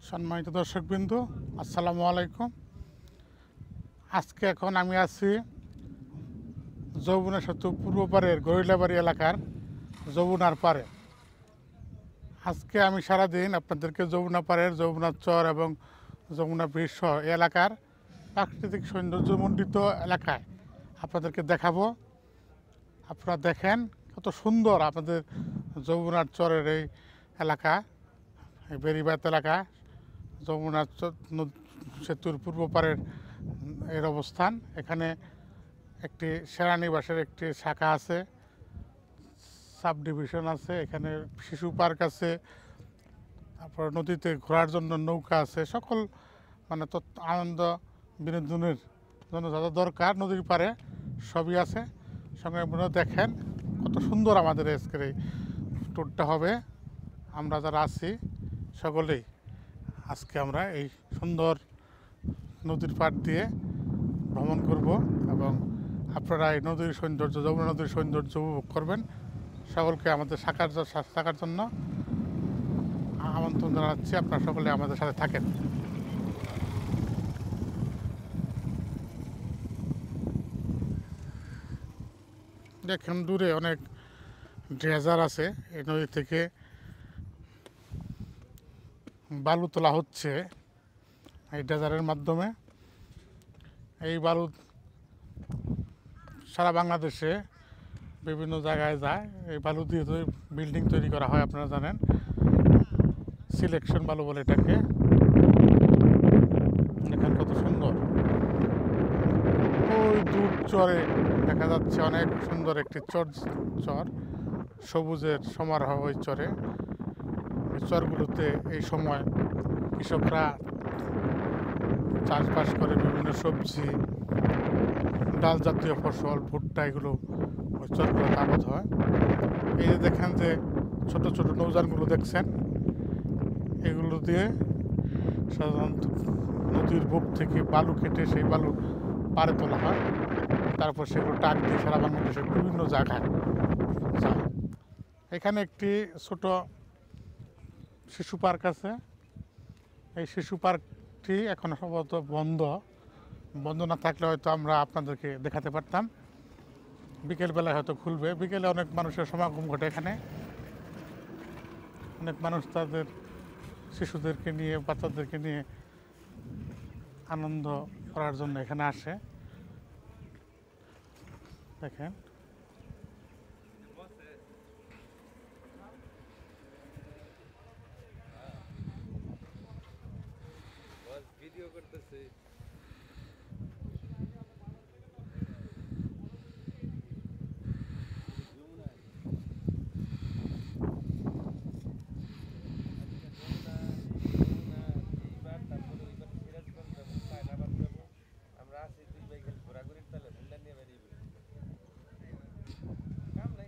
সম্মানিত দর্শকবৃন্দ, আসসালামু আলাইকুম। আজকে এখন আমি আছি যমুনা সেতু পূর্ব পাড়ের গরিলাবাড়ি এলাকার যমুনার পাড়ে। আজকে আমি সারাদিন আপনাদেরকে যমুনা পাড়ের যমুনার চর এবং যমুনা ব্রিজ সহ এলাকার প্রাকৃতিক সৌন্দর্যমণ্ডিত এলাকায় আপনাদেরকে দেখাবো। আপনারা দেখেন কত সুন্দর আপনাদের যমুনার চরের এই এলাকা, এই বেড়িবাঁধ এলাকা, যমুনা সেতুর পূর্ব পাড়ের এর অবস্থান। এখানে একটি সেনানিবাসের একটি শাখা আছে, সাব ডিভিশন আছে, এখানে শিশু পার্ক আছে, তারপর নদীতে ঘোরার জন্য নৌকা আছে, সকল মানে আনন্দ বিনোদনের জন্য যা দরকার নদীর পাড়ে সবই আছে। সঙ্গে আপনারা দেখেন কত সুন্দর আমাদের আজকের এই ট্যুরটা হবে। আমরা যারা আছি সকলেই আজকে আমরা এই সুন্দর নদীর পাড় দিয়ে ভ্রমণ করব এবং আপনারা এই নদীর সৌন্দর্য, যমুনা নদীর সৌন্দর্য উপভোগ করবেন। সকলকে আমাদের থাকার জন্য আমন্ত্রণ জানাচ্ছি। আপনারা সকলে আমাদের সাথে থাকেন। দেখেন দূরে অনেক ড্রেজার আছে, এই নদী থেকে বালু তোলা হচ্ছে এই ড্রেজারের মাধ্যমে। এই বালু সারা বাংলাদেশে বিভিন্ন জায়গায় যায়। এই বালু দিয়ে বিল্ডিং তৈরি করা হয়, আপনারা জানেন, সিলেকশন বালু বলে এটাকে। দেখেন কত সুন্দর, ওই দূর চরে দেখা যাচ্ছে অনেক সুন্দর একটি চর, সবুজের সমারোহ ওই চরে। চরগুলোতে এই সময় কৃষকরা চাষবাস করে বিভিন্ন সবজি, ডাল জাতীয় ফসল, ভুট্টা, এগুলো ওই চরগুলোতে আবাদ হয়। এই যে দেখেন যে ছোট ছোট নৌযানগুলো দেখছেন, এগুলো দিয়ে সাধারণত নদীর বুক থেকে বালু কেটে সেই বালু পাড়ে তোলা হয়, তারপর সেগুলো ট্রাক দিয়ে সারা বাংলাদেশের বিভিন্ন জায়গায় যায়। এখানে একটি ছোট শিশু পার্ক আছে। এই শিশু পার্কটি এখন সম্ভবত বন্ধ না থাকলে হয়তো আমরা আপনাদেরকে দেখাতে পারতাম। বিকেলবেলায় হয়তো খুলবে। বিকেলে অনেক মানুষের সমাগম ঘটে এখানে। অনেক মানুষ তাদের শিশুদেরকে নিয়ে, বাচ্চাদেরকে নিয়ে আনন্দ করার জন্য এখানে আসে। দেখেন ভিডিও করতেছি। আমরা আছি দুই ভাই খেলে ঘোরাঘুরির তালে ভুলটা নিয়ে বেরিয়ে কাম নাই।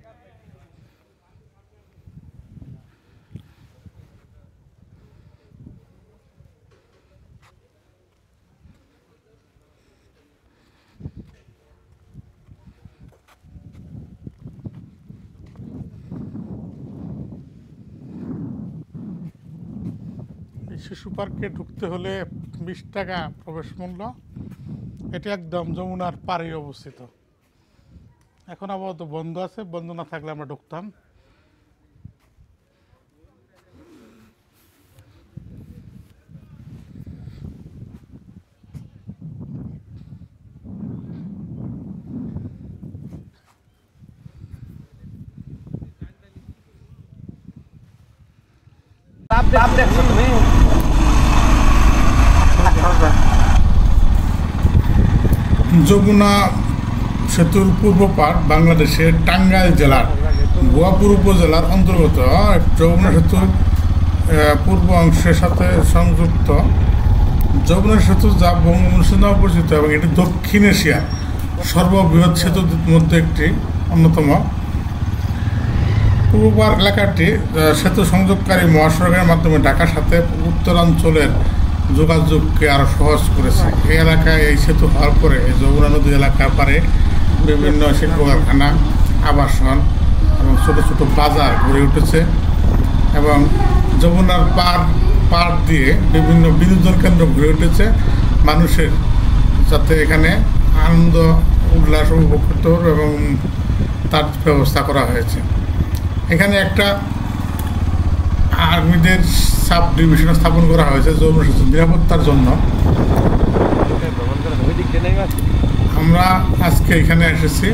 শিশু পার্কে ঢুকতে হলে 20 টাকা প্রবেশ মূল্য। এটি একদম যমুনার পাড়ে অবস্থিত। এখন আপাতত বন্ধ আছে, বন্ধ না থাকলে আমরা ঢুকতাম। যমুনা সেতুর পূর্ব পাড় বাংলাদেশের টাঙ্গাইল জেলার ভুয়াপুর উপজেলার অন্তর্গত। যমুনা সেতুর পূর্ব অংশের সাথে সংযুক্ত যমুনা সেতু, যা বঙ্গবন্ধু নামে পরিচিত, এবং এটি দক্ষিণ এশিয়ার সর্ববৃহৎ সেতুর মধ্যে একটি অন্যতম। পূর্ব পাড় এলাকাটি সেতু সংযোগকারী মহাসড়কের মাধ্যমে ঢাকার সাথে উত্তরাঞ্চলের যোগাযোগকে আরও সহজ করেছে। এই এলাকায় এই সেতু হওয়ার পরে যমুনা নদী এলাকার পারে বিভিন্ন শিল্প কারখানা, আবাসন এবং ছোটো ছোটো বাজার গড়ে উঠেছে। এবং যমুনার পাড় দিয়ে বিভিন্ন বিনোদন কেন্দ্র গড়ে উঠেছে মানুষের, যাতে এখানে আনন্দ উল্লাস উপভোগ করতে পারবে এবং তার ব্যবস্থা করা হয়েছে। এখানে একটা আর্মিদের সাব ডিভিশন স্থাপন করা হয়েছে যমুনা সেতুর নিরাপত্তার জন্য। ভ্রমণ করেন ওই দিক দিয়ে নাই মাছ আমরা আজকে এখানে এসেছি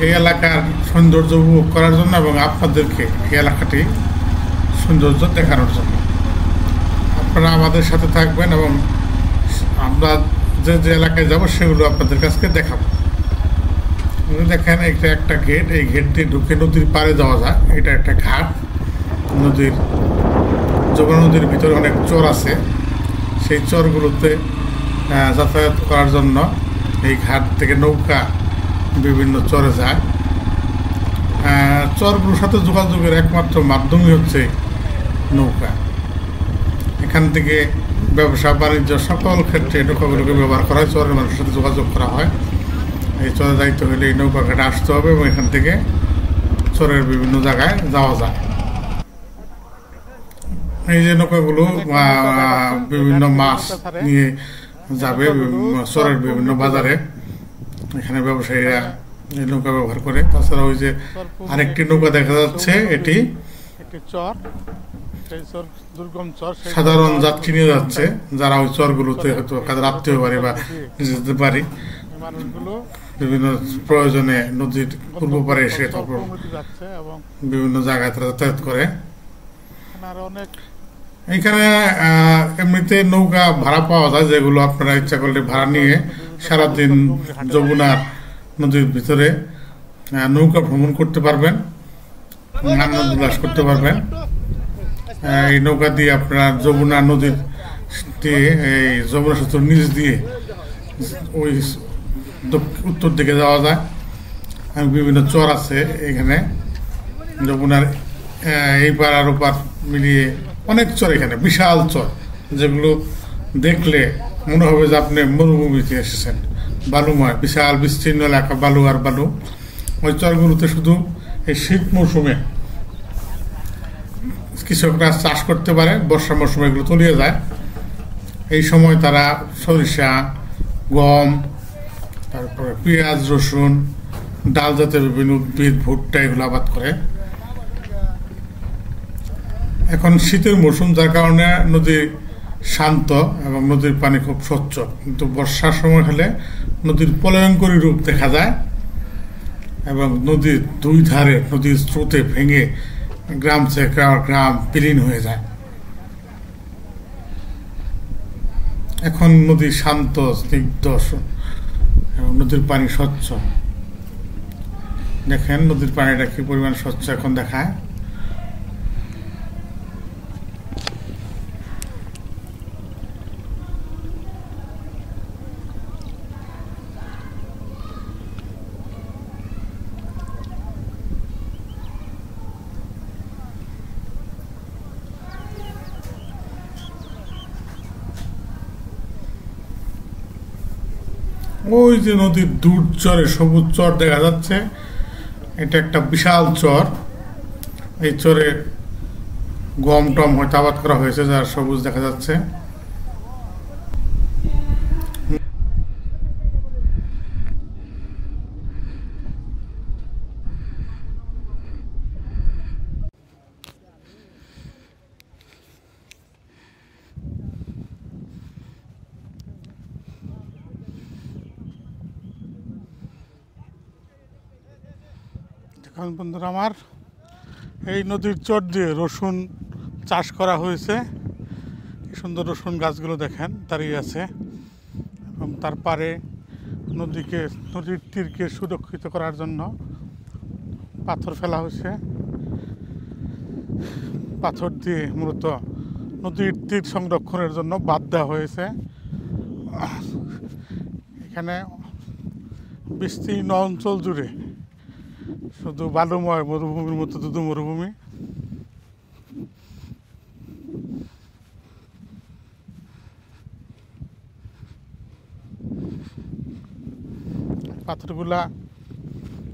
এই এলাকার সৌন্দর্য উপভোগ করার জন্য এবং আপনাদেরকে এই এলাকাটি সৌন্দর্য দেখানোর জন্য। আপনারা আমাদের সাথে থাকবেন এবং আমরা যে যে এলাকায় যাব সেগুলো আপনাদের কাছে দেখাবো। দেখেন এটা একটা গেট, এই গেট দিয়ে ঢুকে নদীর পাড়ে যাওয়া যায়। এটা একটা ঘাট, যমুনা নদীর ভিতরে অনেক চর আছে, সেই চরগুলোতে যাতায়াত করার জন্য এই ঘাট থেকে নৌকা বিভিন্ন চরে যায়। চরগুলোর সাথে যোগাযোগের একমাত্র মাধ্যমই হচ্ছে নৌকা। এখান থেকে ব্যবসা বাণিজ্য সকল ক্ষেত্রে নৌকাগুলোকে ব্যবহার করা হয়, চরের মানুষের সাথে যোগাযোগ করা হয়। এই চরে যাইতে হলে এই নৌকা ঘাটে আসতে হবে এবং এখান থেকে চরের বিভিন্ন জায়গায় যাওয়া যায়। এই যে নৌকাগুলো বিভিন্ন মাছ নিয়ে যাবে চরের বিভিন্ন বাজারে, এখানে ব্যবসায়ীরা এই নৌকা ব্যবহার করে। তাছাড়া ওই যে আরেকটি নৌকা দেখা যাচ্ছে, এটি চর, সেই চর দুর্গম চর, সাধারণ যাত্রী নিয়ে যাচ্ছে যারা ওই চরগুলোতে হয়তো কাজে রাখতে পারে বা যেতে পারি, মানুষগুলো বিভিন্ন প্রয়োজনে নদীর পূর্ব পারে এসে তারপর যাচ্ছে এবং বিভিন্ন জায়গায় তারা যাতায়াত করে। আরো অনেক এখানে এমনিতে নৌকা ভাড়া পাওয়া যায়, যেগুলো আপনারা ইচ্ছা করলে ভাড়া নিয়ে সারাদিন যমুনার নদীর ভিতরে নৌকা ভ্রমণ করতে পারবেন, আনন্দ উল্লাস করতে পারবেন। এই নৌকা দিয়ে আপনারা যমুনা নদীর দিয়ে এই যমুনা সেতুর নিচ দিয়ে ওই উত্তর দিকে যাওয়া যায়। বিভিন্ন চর আছে এখানে যমুনার এই পার আর ওপার মিলিয়ে অনেক চর, এখানে বিশাল চর, যেগুলো দেখলে মনে হবে যে আপনি মরুভূমিতে এসেছেন। বালুময় বিশাল বিস্তীর্ণ এলাকা, বালু আর বালু। ওই চরগুলোতে শুধু এই শীত মৌসুমে কৃষকরা চাষ করতে পারে, বর্ষা মৌসুমে এগুলো তলিয়ে যায়। এই সময় তারা সরিষা, গম, তারপরে পেঁয়াজ, রসুন, ডাল জাতীয় বিভিন্ন উদ্ভিদ, ভুট্টা এগুলো আবাদ করে। এখন শীতের মৌসুম, যার কারণে নদী শান্ত এবং নদীর পানি খুব স্বচ্ছ, কিন্তু বর্ষার সময় হলে নদীর প্রলয়ঙ্করী রূপ দেখা যায় এবং নদীর দুই ধারে নদীর স্রোতে ভেঙে গ্রাম থেকে গ্রাম বিলীন হয়ে যায়। এখন নদী শান্ত, স্নিগ্ধ এবং নদীর পানি স্বচ্ছ। দেখেন নদীর পানিটা কি পরিমাণ স্বচ্ছ এখন দেখায়। ওই যে নদীর দূর চরে সবুজ চর দেখা যাচ্ছে, এটা একটা বিশাল চর। এই চরে গম টম হয়তো আবাদ করা হয়েছে, যার সবুজ দেখা যাচ্ছে। এখন বন্ধুরা আমার এই নদীর চর দিয়ে রসুন চাষ করা হয়েছে। কি সুন্দর রসুন গাছগুলো দেখেন দাঁড়িয়ে আছে এবং তার পারে নদীর তীরকে সুরক্ষিত করার জন্য পাথর ফেলা হয়েছে। পাথর দিয়ে মূলত নদীর তীর সংরক্ষণের জন্য বাঁধ দেওয়া হয়েছে। এখানে বিস্তীর্ণ অঞ্চল জুড়ে শুধু বালুময় মরুভূমির মতো দুধু মরুভূমি। পাথরগুলা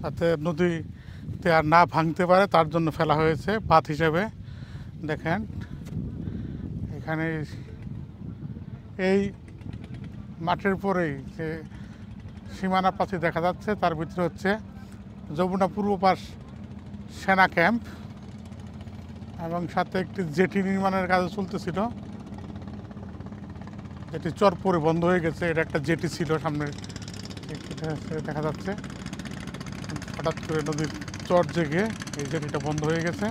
যাতে নদী যাতে আর না ভাঙতে পারে তার জন্য ফেলা হয়েছে বাঁধ হিসেবে। দেখেন এখানে এই মাঠের পরেই যে সীমানা প্রাচীর দেখা যাচ্ছে, তার ভিতরে হচ্ছে যমুনা পূর্ব পাশ সেনা ক্যাম্প এবং সাথে একটি জেটি নির্মাণের কাজ চলতেছিল, যেটি চর পরে বন্ধ হয়ে গেছে। এটা একটা জেটি ছিল সামনে দেখা যাচ্ছে, হঠাৎ করে নদীর চর জেগে এই জেটিটা বন্ধ হয়ে গেছে।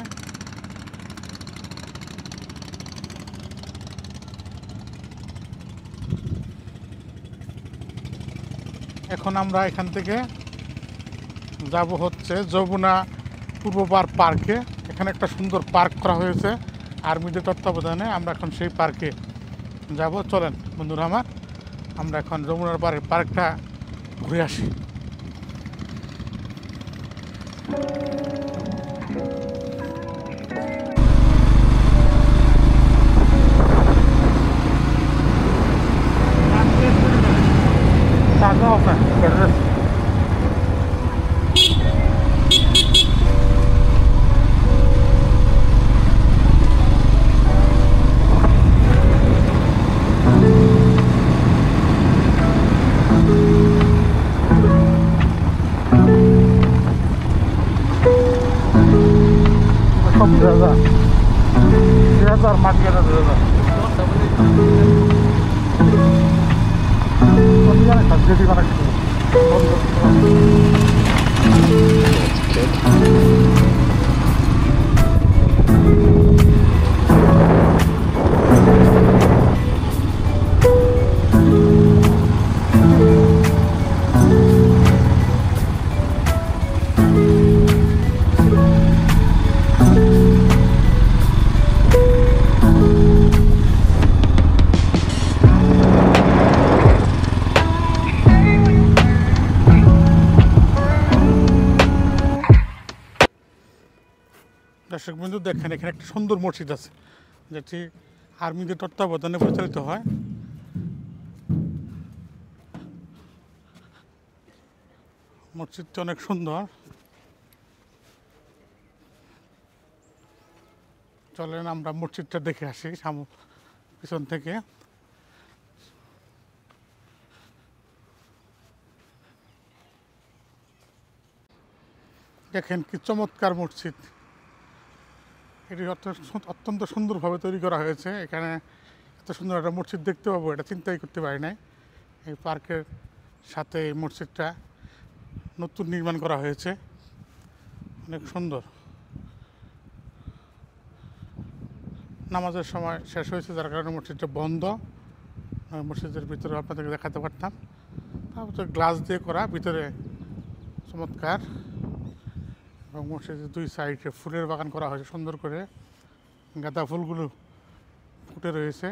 এখন আমরা এখান থেকে যাব হচ্ছে যমুনা পূর্ব পার্কে। এখানে একটা সুন্দর পার্ক করা হয়েছে আর্মিদের তত্ত্বাবধানে। আমরা এখন সেই পার্কে যাব। চলেন বন্ধুরা আমার, আমরা এখন যমুনার পাড়ের পার্কটা ঘুরে আসি। দর্শক বন্ধু দেখেন, এখানে একটা সুন্দর মসজিদ আছে যেটি আর্মিদের তত্ত্বাবধানে পরিচালিত হয়। মসজিদটা অনেক সুন্দর। চলেন আমরা মসজিদটা দেখে আসি পিছন থেকে। দেখেন কি চমৎকার মসজিদ। এটি অত্যন্ত সুন্দরভাবে তৈরি করা হয়েছে। এখানে এত সুন্দর একটা মসজিদ দেখতে পাবো এটা চিন্তাই করতে পারি নাই। এই পার্কের সাথে এই মসজিদটা নতুন নির্মাণ করা হয়েছে, অনেক সুন্দর। নামাজের সময় শেষ হয়েছে যার কারণে মসজিদটা বন্ধ। মসজিদের ভিতরে আপনাদেরকে দেখাতে পারতাম। তারপর গ্লাস দিয়ে করা, ভিতরে চমৎকার। এবং মসজিদের দুই সাইডে ফুলের বাগান করা হয়েছে সুন্দর করে। গাঁদা ফুলগুলো ফুটে রয়েছে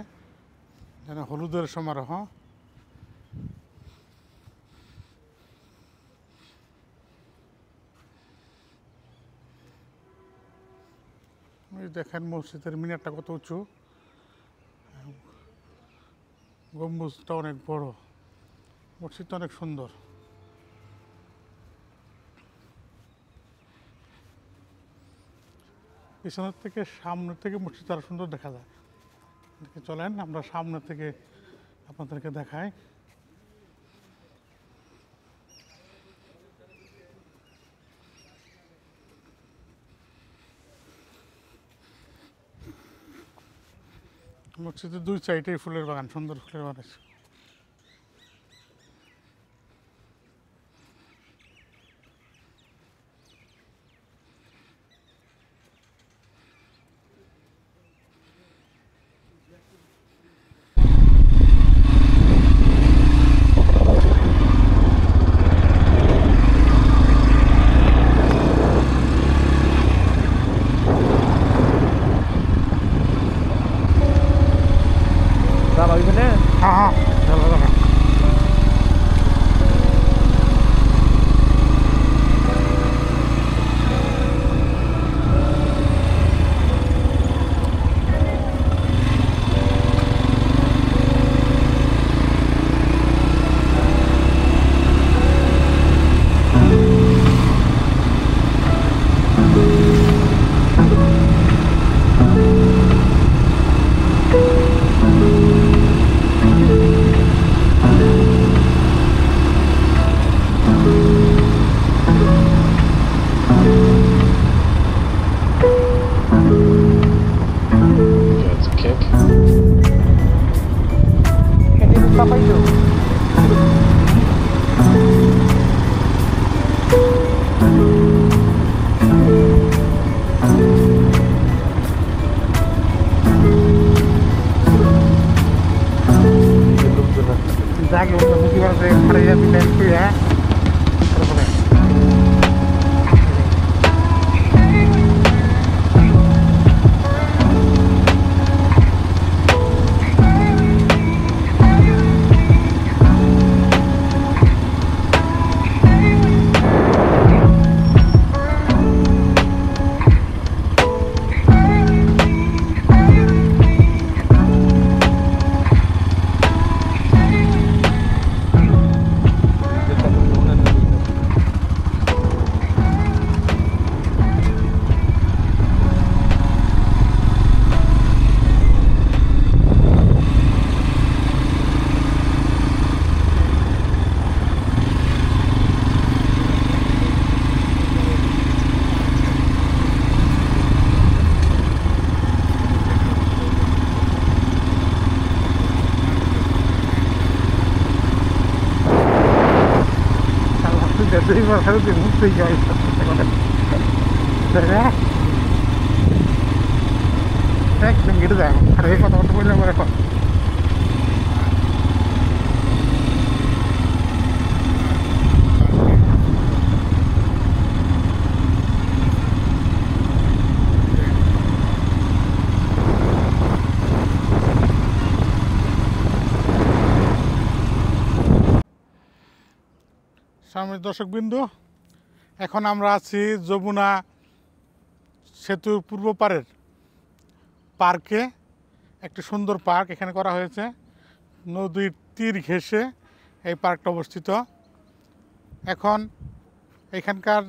যেন হলুদের সমারোহ। দেখেন মসজিদের মিনারটা কত উঁচু, গম্বুজটা অনেক বড়। মসজিদটা অনেক সুন্দর। পিছনের থেকে সামনের থেকে মসজিদ আরো সুন্দর দেখা যায়। চলেন আমরা সামনে থেকে আপনাদেরকে দেখাই। মসজিদের দুই সাইডে ফুলের বাগান, সুন্দর ফুলের বাগান। Sao mà bên đấy? হ্যাঁ হ্যাঁ এবার যে খাড়াইয়া দিলেন শুয়ে তারপরে দুইবার খালি দিন মুক্তই যাই একদম গেটে যায় আর এই কথা কথা বললাম এখন সামনের দর্শকবৃন্দ, এখন আমরা আছি যমুনা সেতুর পূর্ব পারের পার্কে। একটি সুন্দর পার্ক এখানে করা হয়েছে, নদীর তীর ঘেঁষে এই পার্কটা অবস্থিত। এখন এখানকার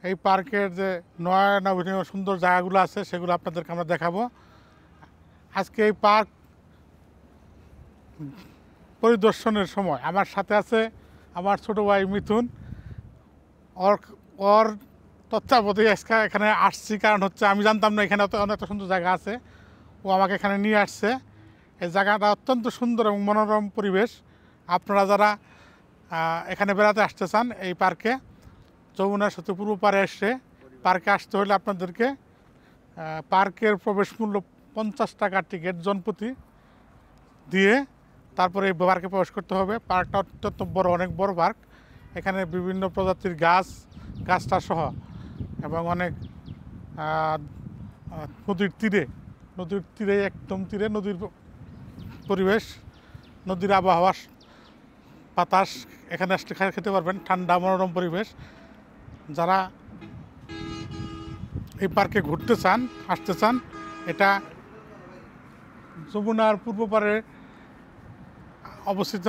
এই পার্কের যে নয়নাভিনয় সুন্দর জায়গাগুলো আছে সেগুলো আপনাদেরকে আমরা দেখাবো। আজকে এই পার্ক পরিদর্শনের সময় আমার সাথে আছে আমার ছোটো ভাই মিথুন। ওর তত্ত্বাবধানে আজকে এখানে আসছি, কারণ হচ্ছে আমি জানতাম না এখানে অনেক সুন্দর জায়গা আছে। ও আমাকে এখানে নিয়ে আসছে। এই জায়গাটা অত্যন্ত সুন্দর এবং মনোরম পরিবেশ। আপনারা যারা এখানে বেড়াতে আসতে চান এই পার্কে, যমুনা সেতু পূর্ব পারে এসে পার্কে আসতে হলে আপনাদেরকে পার্কের প্রবেশ মূল্য 50 টাকা টিকিট জনপ্রতি দিয়ে তারপরে এই পার্কে প্রবেশ করতে হবে। পার্কটা অত্যন্ত বড়, অনেক বড় পার্ক। এখানে বিভিন্ন প্রজাতির গাছটা সহ এবং অনেক নদীর তীরে একদম তীরে নদীর পরিবেশ, নদীর আবহাওয়া, বাতাস এখানে আসতে খেতে পারবেন। ঠান্ডা মনোরম পরিবেশ। যারা এই পার্কে ঘুরতে চান, আসতে চান, এটা যমুনার পূর্ব পারে অবস্থিত।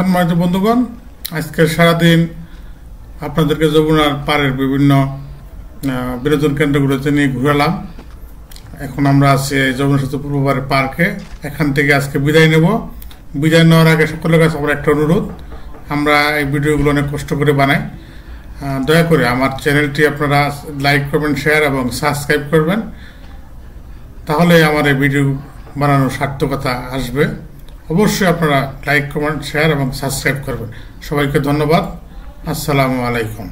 সম্মানিত বন্ধুগণ, আজকের সারাদিন আপনাদেরকে যমুনার পাড়ের বিভিন্ন বিনোদন কেন্দ্রগুলোতে নিয়ে ঘুরালাম। এখন আমরা আছি যমুনা সেতু পূর্ব পাড়ের পার্কে। এখান থেকে আজকে বিদায় নেব। বিদায় নেওয়ার আগে সকলের কাছে আমার একটা অনুরোধ, আমরা এই ভিডিওগুলো অনেক কষ্ট করে বানাই। দয়া করে আমার চ্যানেলটি আপনারা লাইক করবেন, শেয়ার এবং সাবস্ক্রাইব করবেন, তাহলে আমার এই ভিডিও বানানোর সার্থকতা আসবে। অবশ্যই আপনারা লাইক কমেন্ট শেয়ার এবং সাবস্ক্রাইব করবেন। সবাইকে ধন্যবাদ। আসসালামু আলাইকুম।